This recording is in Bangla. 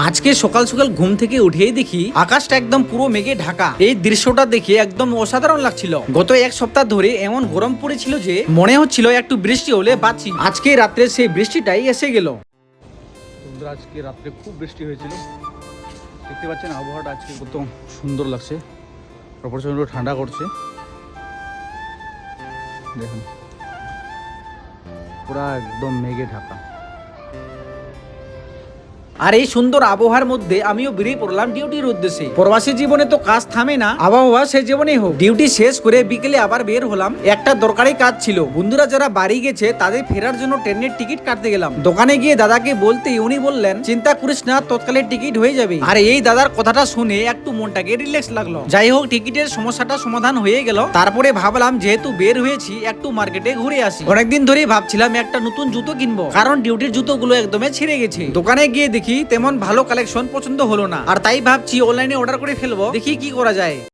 আজকে সকাল সকাল ঘুম থেকে উঠেই দেখি আকাশটা একদম পুরো মেঘে ঢাকা। এই দৃশ্যটা দেখে একদম অসাধারণ লাগছিল। গত এক সপ্তাহ ধরে এমন গরম পড়েছিল যে মনে হচ্ছিল একটু বৃষ্টি হলে বাঁচি। আজকে রাত্রে সেই বৃষ্টিটাই এসে গেল। আজকে রাত্রে খুব বৃষ্টি হয়েছিল, দেখতে পাচ্ছেন আবহাওয়াটা আজকে কত সুন্দর লাগছে, প্রচন্ড ঠান্ডা করছে। দেখুন পুরা একদম মেঘে ঢাকা। আর এই সুন্দর আবহাওয়ার মধ্যে আমিও বেরিয়ে পড়লাম ডিউটির উদ্দেশ্যে। প্রবাসী জীবনে তো কাজ থামে না, আবহাওয়া সে জীবনেই হোক। ডিউটি শেষ করে বিকেলে আবার বের হলাম, একটা দরকারি কাজ ছিল। বন্ধুরা যারা বাড়ি গেছে তাদের ফেরার জন্য ট্রেনের টিকিট কাটতে গেলাম। দোকানে গিয়ে দাদাকে বলতে উনি বললেন চিন্তা করিস না, তৎকালে টিকিট হয়ে যাবে। আর এই দাদার কথাটা শুনে একটু মনটাকে রিল্যাক্স লাগলো। যাই হোক, টিকিটের সমস্যাটা সমাধান হয়ে গেল। তারপরে ভাবলাম যেহেতু বের হয়েছি একটু মার্কেটে ঘুরে আসি। অনেকদিন ধরেই ভাবছিলাম একটা নতুন জুতো কিনবো, কারণ ডিউটির জুতোগুলো একদমই ছিঁড়ে গেছে। দোকানে গিয়ে দেখি তেমন ভালো কালেকশন পছন্দ হলো না, আর তাই ভাবছি অনলাইনে অর্ডার করে ফেলবো, দেখি কি করা যায়।